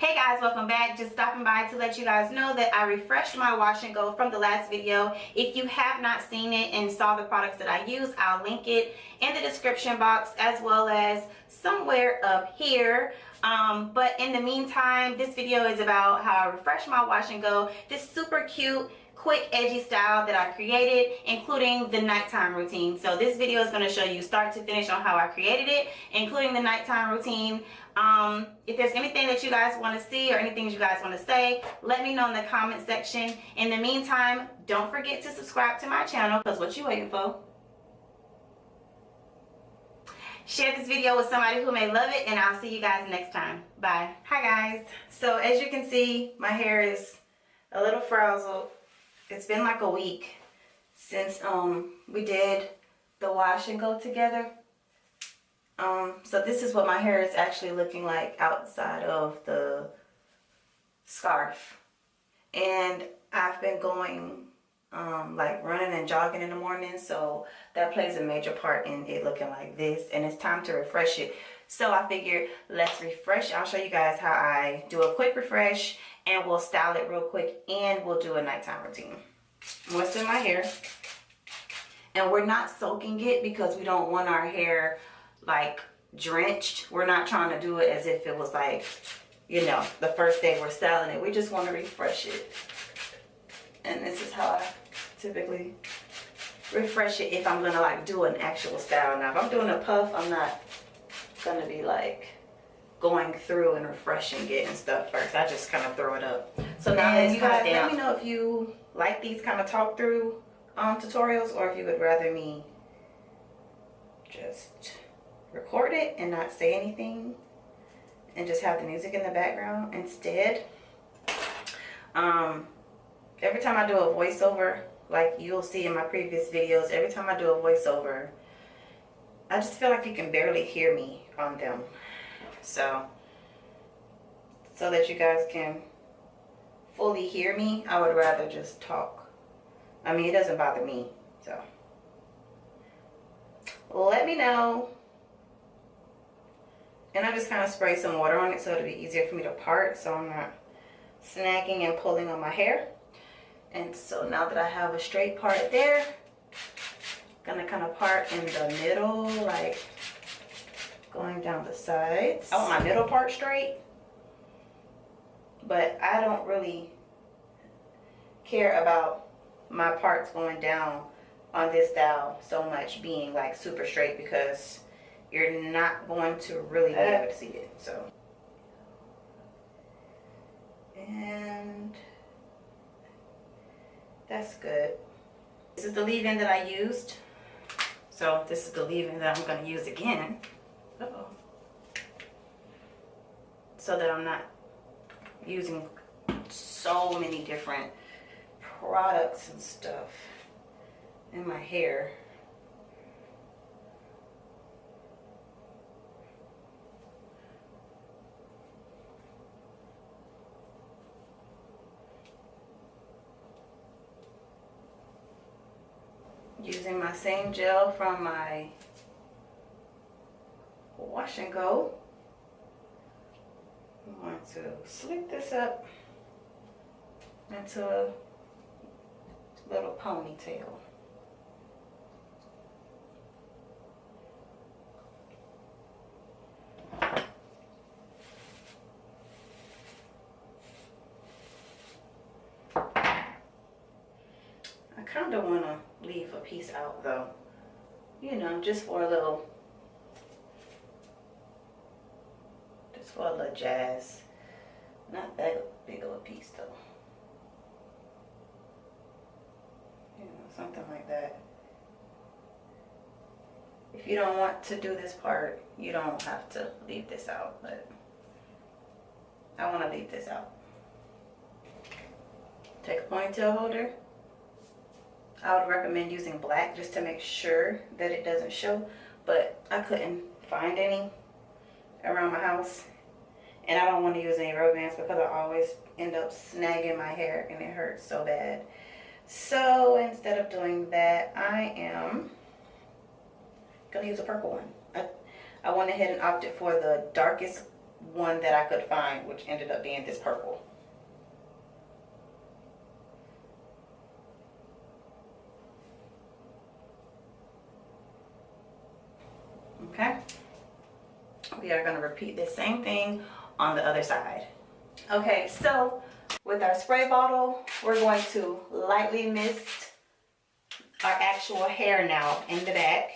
Hey guys, welcome back. Just stopping by to let you guys know that I refreshed my wash and go from the last video. If you have not seen it and saw the products that I use, I'll link it in the description box as well as somewhere up here. But in the meantime, this video is about how I refresh my wash and go. This super cute, quick, edgy style that I created, including the nighttime routine. So this video is going to show you start to finish on how I created it, including the nighttime routine. If there's anything that you guys want to see or anything you guys want to say, let me know in the comment section. In the meantime, don't forget to subscribe to my channel, because what you waiting for? Share this video with somebody who may love it, and I'll see you guys next time. Bye. Hi guys. So as you can see, my hair is a little frazzled. It's been like a week since we did the wash and go together. So this is what my hair is actually looking like outside of the scarf. And I've been going like running and jogging in the morning, so that plays a major part in it looking like this, and it's time to refresh it. So I figured let's refresh. I'll show you guys how I do a quick refresh, and we'll style it real quick, and we'll do a nighttime routine. Moisten my hair, and we're not soaking it because we don't want our hair like drenched. We're not trying to do it as if it was like, you know, the first day we're styling it. We just want to refresh it. And this is how I typically refresh it if I'm gonna like do an actual style. Now if I'm doing a puff, I'm not gonna be like going through and refreshing it and stuff first. I just kind of throw it up. So now you guys, let me know if you like these kind of talk through tutorials, or if you would rather me just record it and not say anything and just have the music in the background instead. Every time I do a voiceover, like you'll see in my previous videos, every time I do a voiceover, I just feel like you can barely hear me on them. So that you guys can fully hear me, I would rather just talk. I mean, it doesn't bother me, so let me know. And I just kind of spray some water on it so it'll be easier for me to part, so I'm not snagging and pulling on my hair. And so now that I have a straight part there, I'm gonna kind of part in the middle, like going down the sides. I want my middle part straight, but I don't really care about my parts going down on this style so much being like super straight, because you're not going to really be able to see it. So, and that's good. This is the leave-in that I used. So this is the leave-in that I'm going to use again. Uh-oh. So that I'm not using so many different products and stuff in my hair. Using my same gel from my wash and go, I'm going to slick this up into a little ponytail. I kind of want to leave a piece out though, you know, just for a little jazz. Not that big of a piece though, you know, something like that. If you don't want to do this part, you don't have to leave this out, but I want to leave this out. Take a ponytail holder. I would recommend using black just to make sure that it doesn't show, but I couldn't find any around my house, and I don't want to use any rubber bands because I always end up snagging my hair and it hurts so bad. So instead of doing that, I am gonna use a purple one. I went ahead and opted for the darkest one that I could find, which ended up being this purple. Okay, we are going to repeat the same thing on the other side. Okay, so with our spray bottle, we're going to lightly mist our actual hair now in the back.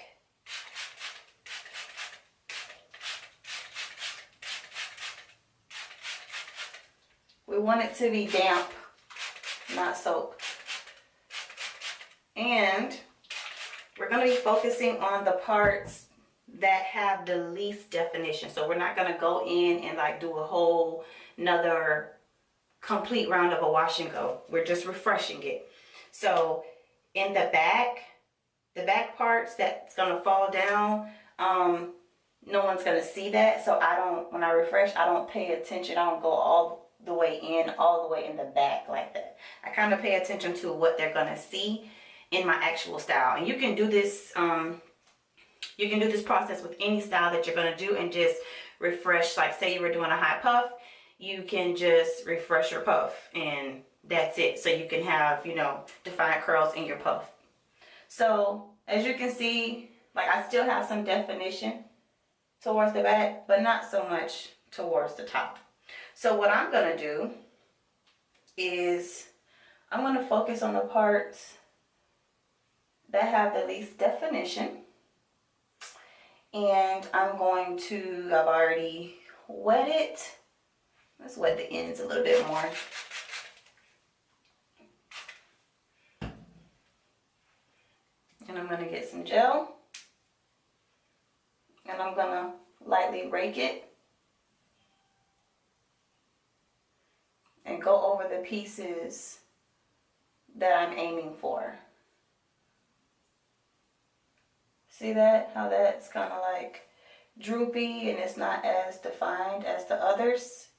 We want it to be damp, not soaked. And we're going to be focusing on the parts that have the least definition. So we're not going to go in and like do a whole another complete round of a wash and go. We're just refreshing it. So in the back parts that's going to fall down, no one's going to see that. So when I refresh, I don't pay attention. I don't go all the way in the back like that. I kind of pay attention to what they're going to see in my actual style. And you can do this process with any style that you're going to do and just refresh. Like say you were doing a high puff, you can just refresh your puff and that's it. So you can have, you know, defined curls in your puff. So as you can see, like I still have some definition towards the back, but not so much towards the top. So what I'm going to do is I'm going to focus on the parts that have the least definition. And I'm going to, I've already wet it. Let's wet the ends a little bit more. And I'm going to get some gel. And I'm going to lightly rake it. And go over the pieces that I'm aiming for. See that? How that's kind of like droopy and it's not as defined as the others.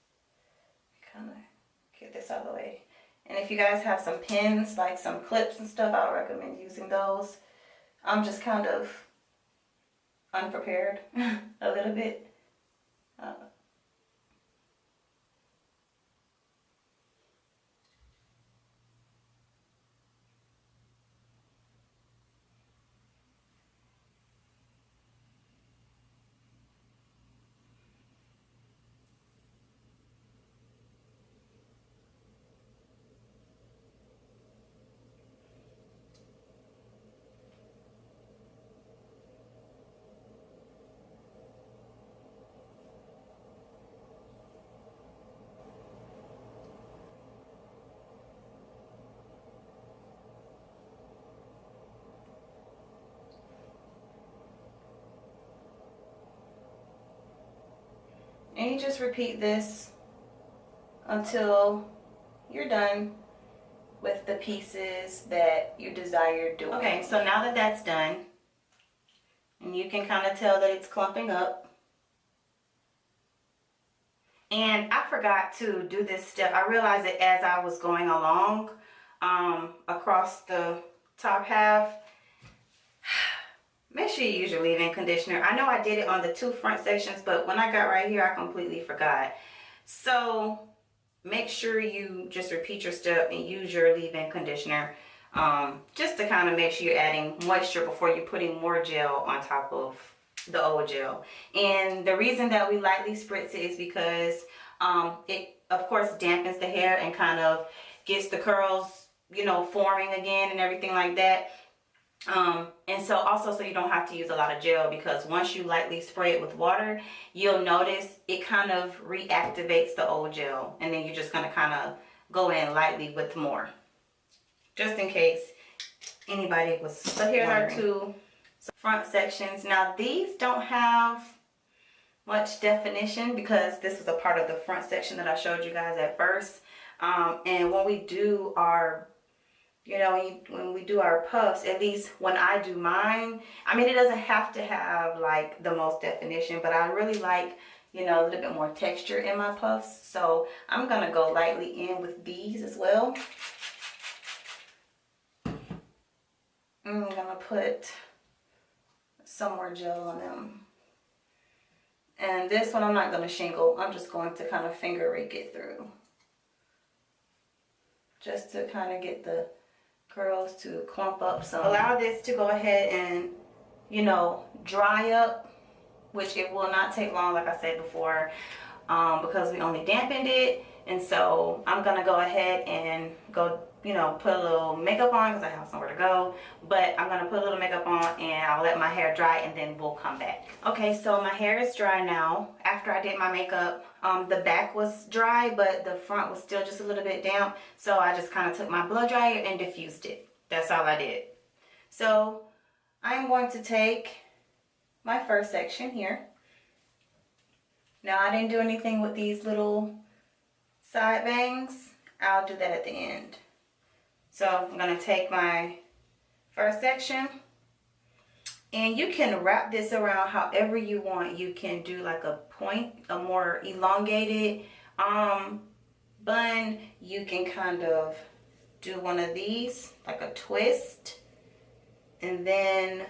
Kind of get this out of the way. And if you guys have some pins, like some clips and stuff, I would recommend using those. I'm just kind of unprepared a little bit. And you just repeat this until you're done with the pieces that you desire doing. Okay, so now that that's done, and you can kind of tell that it's clumping up. And I forgot to do this step. I realized it as I was going along across the top half. Make sure you use your leave-in conditioner. I know I did it on the two front sections, but when I got right here, I completely forgot. So make sure you just repeat your step and use your leave-in conditioner just to kind of make sure you're adding moisture before you're putting more gel on top of the old gel. And the reason that we lightly spritz it is because it, of course, dampens the hair and kind of gets the curls, you know, forming again and everything like that. And so also so you don't have to use a lot of gel, because once you lightly spray it with water, you'll notice it kind of reactivates the old gel, and then you're just going to kind of go in lightly with more, just in case anybody was so here's wondering. Our two front sections. Now these don't have much definition because this was a part of the front section that I showed you guys at first. And when we do our, you know, when we do our puffs, at least when I do mine, I mean, it doesn't have to have like the most definition, but I really like, you know, a little bit more texture in my puffs. So I'm going to go lightly in with these as well. I'm going to put some more gel on them. And this one I'm not going to shingle. I'm just going to kind of finger rake it through. Just to kind of get the curls to clump up some. Allow this to go ahead and, you know, dry up, which it will not take long, like I said before, because we only dampened it. And so I'm gonna go ahead and go, you know, put a little makeup on because I have somewhere to go. But I'm gonna put a little makeup on and I'll let my hair dry and then we'll come back. Okay, so my hair is dry now. After I did my makeup, the back was dry, but the front was still just a little bit damp. So I just kind of took my blow dryer and diffused it. That's all I did. So I'm going to take my first section here. Now I didn't do anything with these little side bangs. I'll do that at the end. So I'm going to take my first section, and you can wrap this around however you want. You can do like a point, a more elongated bun. You can kind of do one of these, like a twist, and then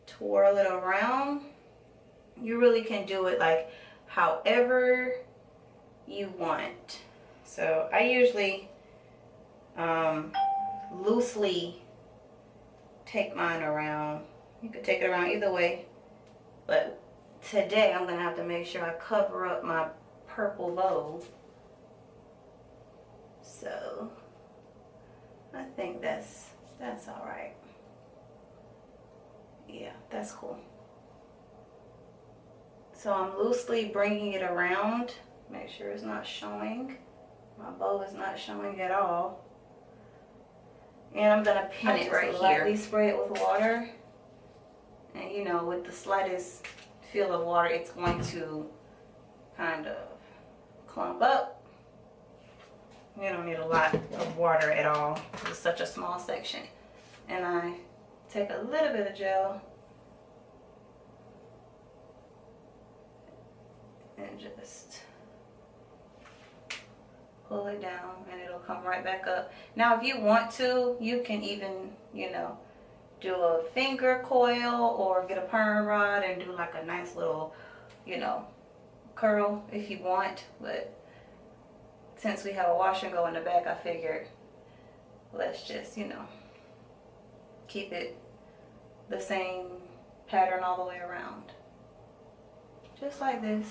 twirl it around. You really can do it like however you want. So I usually loosely take mine around. You can take it around either way, but today I'm gonna have to make sure I cover up my purple bow. So I think that's all right. Yeah, that's cool. So I'm loosely bringing it around. Make sure it's not showing. My bow is not showing at all. And I'm gonna pin it right here. Lightly spray it with water. And you know, with the slightest feel of water, it's going to kind of clump up. You don't need a lot of water at all. It's such a small section. And I take a little bit of gel and just pull it down, and it'll come right back up. Now if you want to, you can even, you know, do a finger coil or get a perm rod and do like a nice little, you know, curl if you want. But since we have a wash and go in the back, I figured let's just, you know, keep it the same pattern all the way around. Just like this.